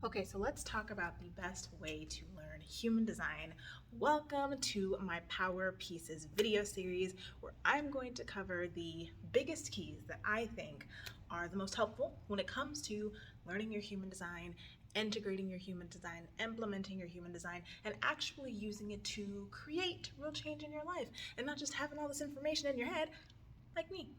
Okay, so let's talk about the best way to learn human design. Welcome to my Power Pieces video series where I'm going to cover the biggest keys that I think are the most helpful when it comes to learning your human design, integrating your human design, implementing your human design, and actually using it to create real change in your life and not just having all this information in your head like me.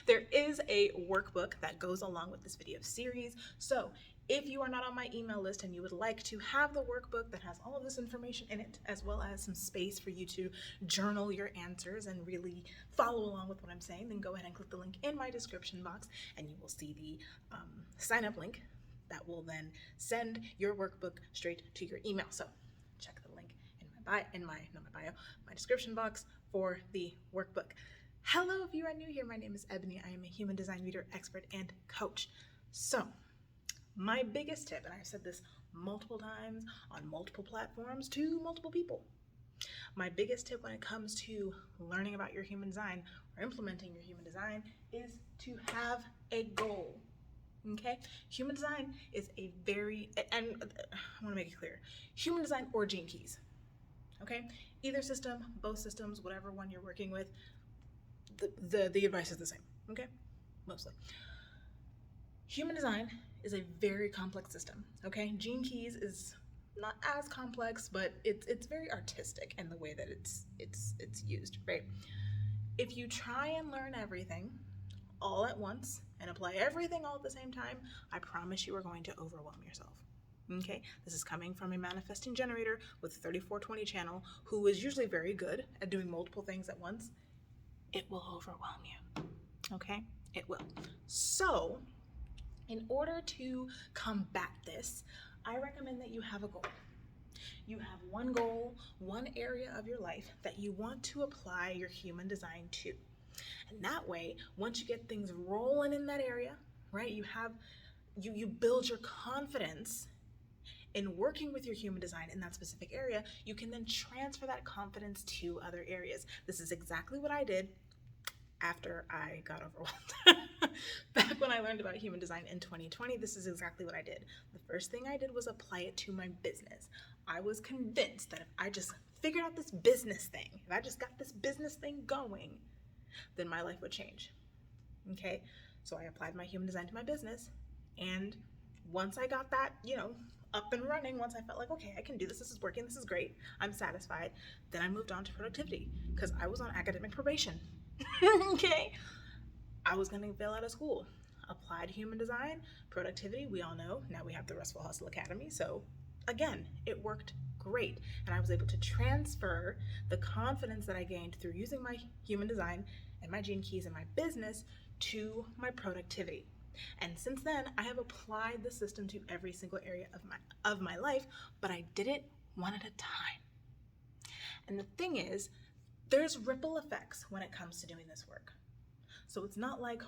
There is a workbook that goes along with this video series. So if you are not on my email list and you would like to have the workbook that has all of this information in it, as well as some space for you to journal your answers and really follow along with what I'm saying, then go ahead and click the link in my description box and you will see the sign up link that will then send your workbook straight to your email. So check the link in my description box for the workbook. Hello, if you are new here, my name is Ebony. I am a human design reader, expert, and coach. So, my biggest tip, and I've said this multiple times on multiple platforms to multiple people, my biggest tip when it comes to learning about your human design or implementing your human design is to have a goal. Okay? Human design is a and I want to make it clear, human design or gene keys. Okay? Either system, both systems, whatever one you're working with, the advice is the same, okay? Mostly. Human design is a very complex system, okay? Gene keys is not as complex, but it's very artistic in the way that it's used, right? If you try and learn everything all at once and apply everything all at the same time, I promise you are going to overwhelm yourself. Okay, this is coming from a manifesting generator with 3420 channel who is usually very good at doing multiple things at once. It will overwhelm you, okay? It will. So, in order to combat this, I recommend that you have a goal. You have one goal, one area of your life that you want to apply your human design to. And that way, once you get things rolling in that area, right, you build your confidence in working with your human design in that specific area, you can then transfer that confidence to other areas. This is exactly what I did after I got overwhelmed. Back when I learned about human design in 2020, this is exactly what I did. The first thing I did was apply it to my business. I was convinced that if I just figured out this business thing, if I just got this business thing going, then my life would change. Okay? So I applied my human design to my business, and once I got that, up and running, once I felt like, okay, I can do this, this is working, this is great, I'm satisfied, then I moved on to productivity because I was on academic probation. Okay? I was going to fail out of school. Applied human design, productivity, we all know. Now we have the Restful Hustle Academy. So again, it worked great. And I was able to transfer the confidence that I gained through using my human design and my gene keys in my business to my productivity. And since then, I have applied the system to every single area of my life, but I did it one at a time. And the thing is, there's ripple effects when it comes to doing this work. So it's not like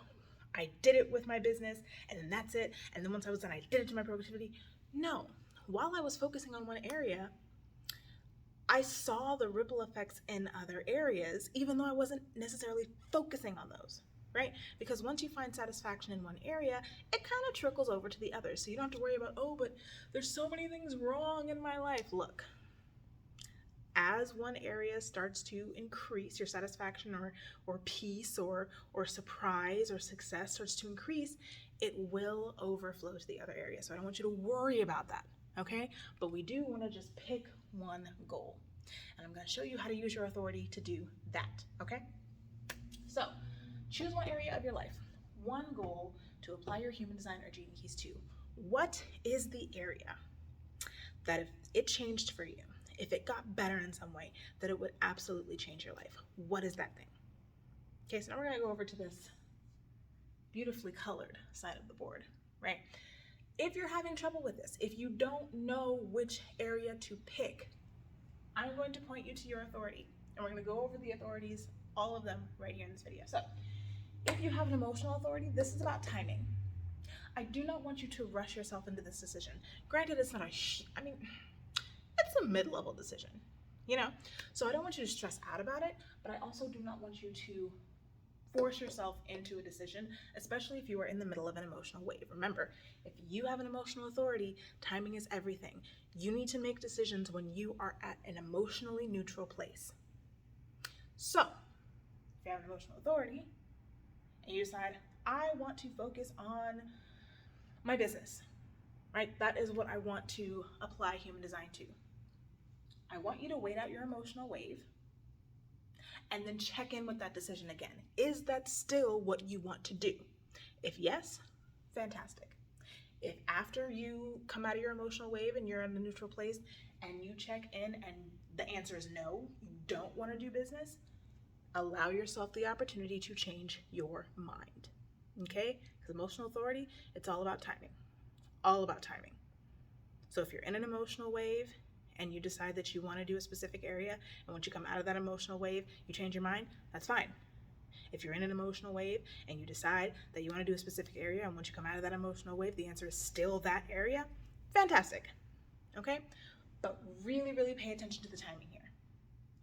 I did it with my business and then that's it. And then once I was done, I did it to my productivity. No, while I was focusing on one area, I saw the ripple effects in other areas, even though I wasn't necessarily focusing on those, right? Because once you find satisfaction in one area, it kind of trickles over to the others. So you don't have to worry about, oh, but there's so many things wrong in my life. Look, as one area starts to increase, your satisfaction or peace or surprise or success starts to increase, it will overflow to the other area. So I don't want you to worry about that, okay? But we do want to just pick one goal. And I'm going to show you how to use your authority to do that, okay? So choose one area of your life, one goal to apply your human design or gene keys to. What is the area that if it changed for you, if it got better in some way, that it would absolutely change your life? What is that thing? Okay, so now we're gonna go over to this beautifully colored side of the board, right? If you're having trouble with this, if you don't know which area to pick, I'm going to point you to your authority. And we're gonna go over the authorities, all of them right here in this video. So if you have an emotional authority, this is about timing. I do not want you to rush yourself into this decision. Granted, it's not it's a mid-level decision, so I don't want you to stress out about it, but I also do not want you to force yourself into a decision, especially if you are in the middle of an emotional wave. Remember, if you have an emotional authority, timing is everything. You need to make decisions when you are at an emotionally neutral place. So, if you have an emotional authority and you decide, I want to focus on my business, right? That is what I want to apply human design to. I want you to wait out your emotional wave and then check in with that decision again. Is that still what you want to do? If yes, fantastic. If after you come out of your emotional wave and you're in a neutral place and you check in and the answer is no, you don't want to do business, allow yourself the opportunity to change your mind. Okay? Because emotional authority, it's all about timing. All about timing. So if you're in an emotional wave and you decide that you want to do a specific area, and once you come out of that emotional wave, you change your mind, that's fine. If you're in an emotional wave and you decide that you want to do a specific area, and once you come out of that emotional wave, the answer is still that area, fantastic. Okay? But really, really pay attention to the timing here.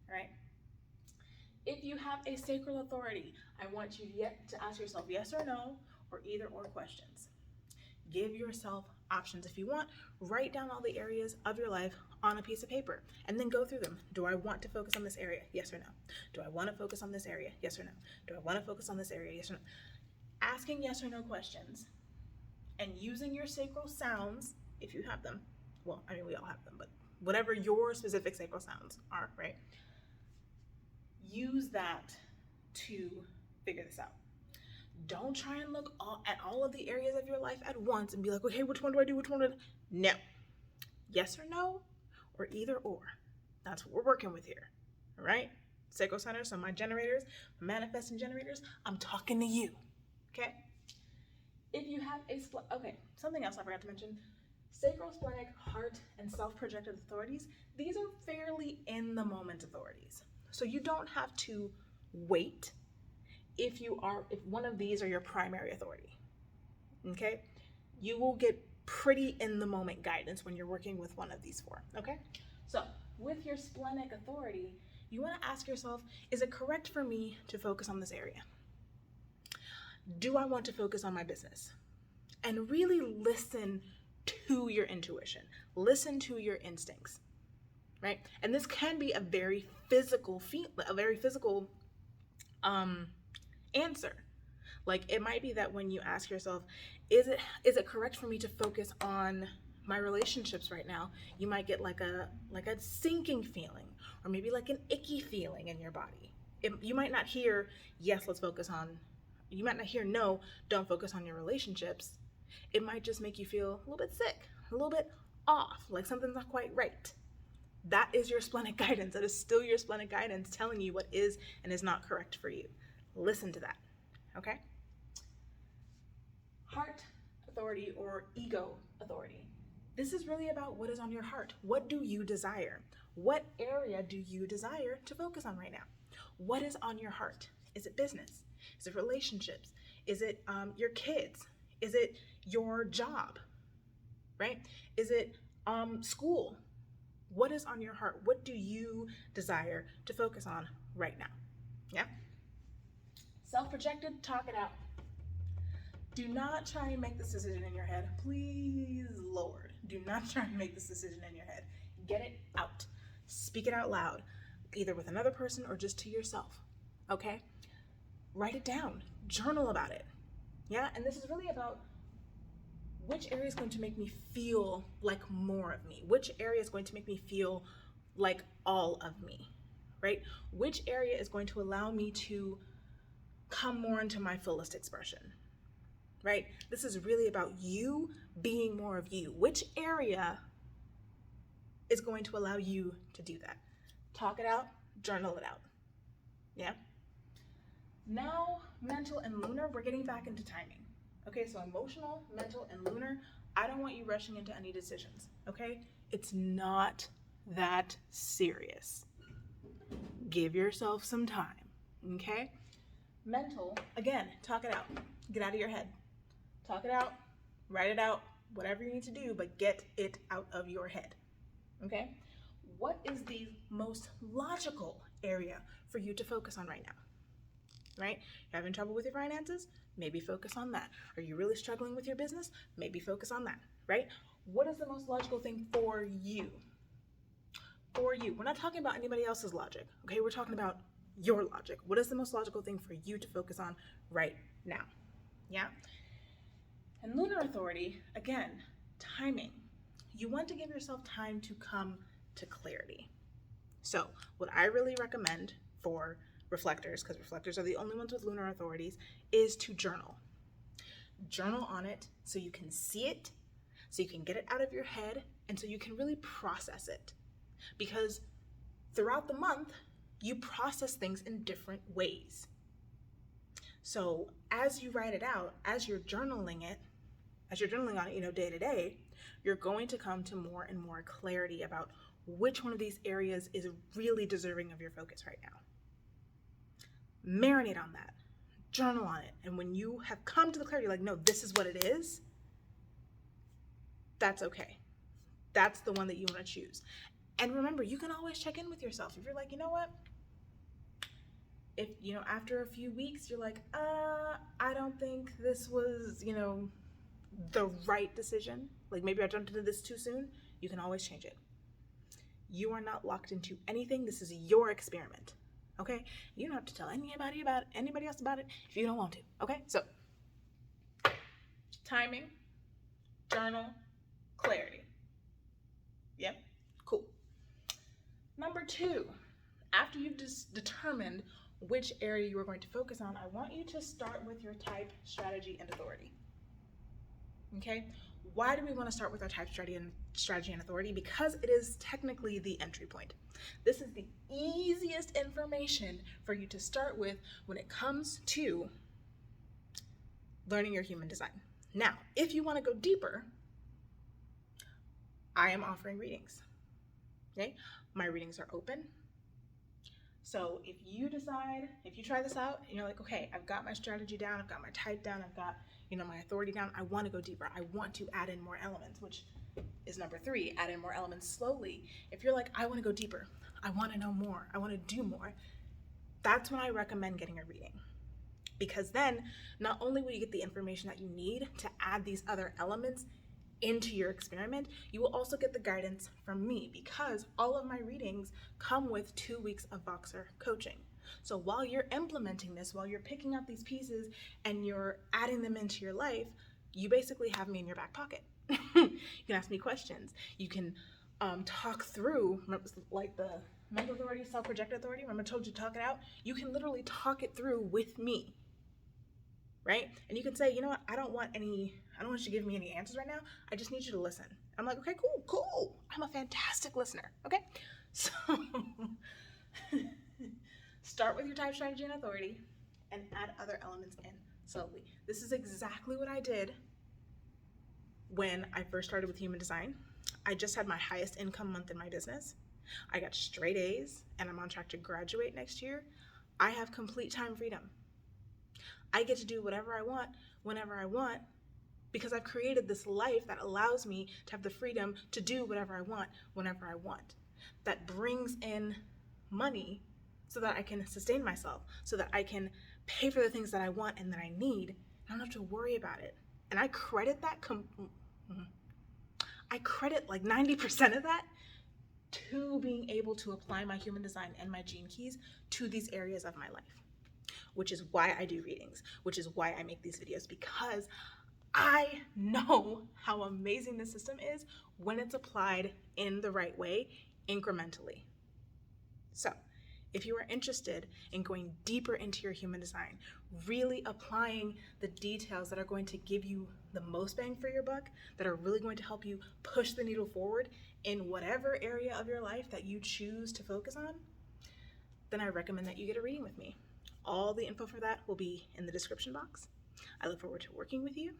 All right? If you have a sacral authority, I want you yet to ask yourself yes or no, or either or questions. Give yourself options. If you want, write down all the areas of your life on a piece of paper and then go through them. Do I want to focus on this area? Yes or no? Do I want to focus on this area? Yes or no? Do I want to focus on this area? Yes or no? Asking yes or no questions and using your sacral sounds, if you have them. Well, I mean, we all have them, but whatever your specific sacral sounds are, right? Use that to figure this out. Don't try and look at all of the areas of your life at once and be like, okay, which one do I do? Which one do I do? No. Yes or no, or either or. That's what we're working with here. All right? Sacral centers, so my generators, manifesting generators, I'm talking to you. Okay? If you have okay, something else I forgot to mention. Sacral, splenic, heart, and self-projected authorities, these are fairly in-the-moment authorities. So you don't have to wait if one of these are your primary authority. Okay? You will get pretty in-the-moment guidance when you're working with one of these four. Okay? So with your splenic authority, you want to ask yourself, is it correct for me to focus on this area? Do I want to focus on my business? And really listen to your intuition. Listen to your instincts, right? And this can be a very physical answer. Like it might be that when you ask yourself, is it correct for me to focus on my relationships right now? You might get like a sinking feeling, or maybe like an icky feeling in your body. You might not hear yes, let's focus on. You might not hear no, don't focus on your relationships. It might just make you feel a little bit sick, a little bit off, like something's not quite right. That is your splenic guidance. That is still your splenic guidance telling you what is and is not correct for you. Listen to that, okay? Heart authority or ego authority. This is really about what is on your heart. What do you desire? What area do you desire to focus on right now? What is on your heart? Is it business? Is it relationships? Is it your kids? Is it your job, right? Is it school? What is on your heart? What do you desire to focus on right now? Yeah? Self-projected, talk it out. Do not try and make this decision in your head. Please, Lord, do not try and make this decision in your head. Get it out. Speak it out loud, either with another person or just to yourself, okay? Write it down. Journal about it. Yeah? And this is really about which area is going to make me feel like more of me? Which area is going to make me feel like all of me, right? Which area is going to allow me to come more into my fullest expression, right? This is really about you being more of you. Which area is going to allow you to do that? Talk it out, journal it out, yeah? Now, mental and lunar, we're getting back into timing. Okay, so emotional, mental, and lunar, I don't want you rushing into any decisions, okay? It's not that serious. Give yourself some time, okay? Mental, again, talk it out. Get out of your head. Talk it out, write it out, whatever you need to do, but get it out of your head, okay? What is the most logical area for you to focus on right now? right? You're having trouble with your finances? Maybe focus on that. Are you really struggling with your business? Maybe focus on that, right? What is the most logical thing for you? For you. We're not talking about anybody else's logic, okay? We're talking about your logic. What is the most logical thing for you to focus on right now? Yeah? And Lunar Authority, again, timing. You want to give yourself time to come to clarity. So what I really recommend for reflectors, because reflectors are the only ones with lunar authorities, is to journal. Journal on it so you can see it, so you can get it out of your head, and so you can really process it. Because throughout the month, you process things in different ways. So as you write it out, as you're journaling on it, day to day, you're going to come to more and more clarity about which one of these areas is really deserving of your focus right now. Marinate on that, journal on it, and when you have come to the clarity, like, no, this is what it is, that's okay. That's the one that you want to choose. And remember, you can always check in with yourself. If you're like, you know what? If, after a few weeks, you're like, I don't think this was, the right decision. Like maybe I jumped into this too soon. You can always change it. You are not locked into anything. This is your experiment. Okay? You don't have to tell anybody else about it if you don't want to. Okay? So, timing, journal, clarity. Yep? Cool. Number 2, after you've determined which area you are going to focus on, I want you to start with your type, strategy, and authority. Okay? Why do we want to start with our type, strategy, and authority? Because it is technically the entry point. This is the easiest information for you to start with when it comes to learning your human design. Now, if you want to go deeper, I am offering readings. Okay? My readings are open. So if you try this out and you're like, okay, I've got my strategy down, I've got my type down, I've got, my authority down, I want to go deeper. I want to add in more elements, which is number 3, add in more elements slowly. If you're like, I want to go deeper, I want to know more, I want to do more, that's when I recommend getting a reading. Because then not only will you get the information that you need to add these other elements into your experiment, you will also get the guidance from me, because all of my readings come with 2 weeks of Voxer coaching. So while you're implementing this, while you're picking up these pieces and you're adding them into your life, you basically have me in your back pocket. You can ask me questions. You can talk through, like the mental authority, self-projected authority. Remember I told you to talk it out? You can literally talk it through with me, right? And you can say, you know what, I don't want you to give me any answers right now. I just need you to listen. I'm like, okay, cool. I'm a fantastic listener, okay? So start with your type, strategy, and authority and add other elements in slowly. This is exactly what I did when I first started with human design. I just had my highest income month in my business. I got straight A's and I'm on track to graduate next year. I have complete time freedom. I get to do whatever I want, whenever I want, because I've created this life that allows me to have the freedom to do whatever I want, whenever I want. That brings in money so that I can sustain myself, so that I can pay for the things that I want and that I need. I don't have to worry about it. And I credit like 90% of that to being able to apply my human design and my gene keys to these areas of my life, which is why I do readings, which is why I make these videos, because I know how amazing this system is when it's applied in the right way, incrementally. So if you are interested in going deeper into your human design, really applying the details that are going to give you the most bang for your buck, that are really going to help you push the needle forward in whatever area of your life that you choose to focus on, then I recommend that you get a reading with me. All the info for that will be in the description box. I look forward to working with you.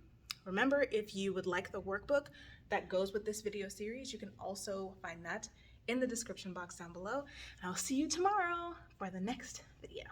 Remember, if you would like the workbook that goes with this video series, you can also find that in the description box down below. And I'll see you tomorrow for the next video.